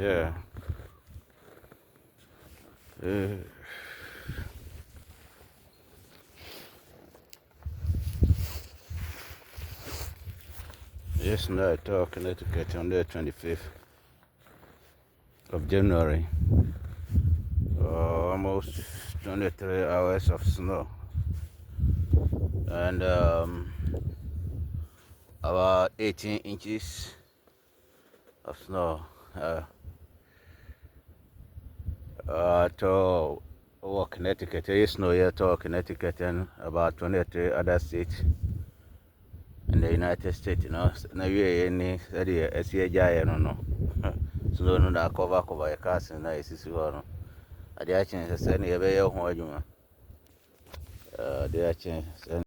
Yeah. Yes, now I talk Connecticut on the 25th of January. Almost 23 hours of snow. And about 18 inches of snow. To Connecticut, snow here to Connecticut and about 23 other states in the United States. Now we any SCA no. So no da cover your cars and I see one. I did change the same, you be your home. They are changed.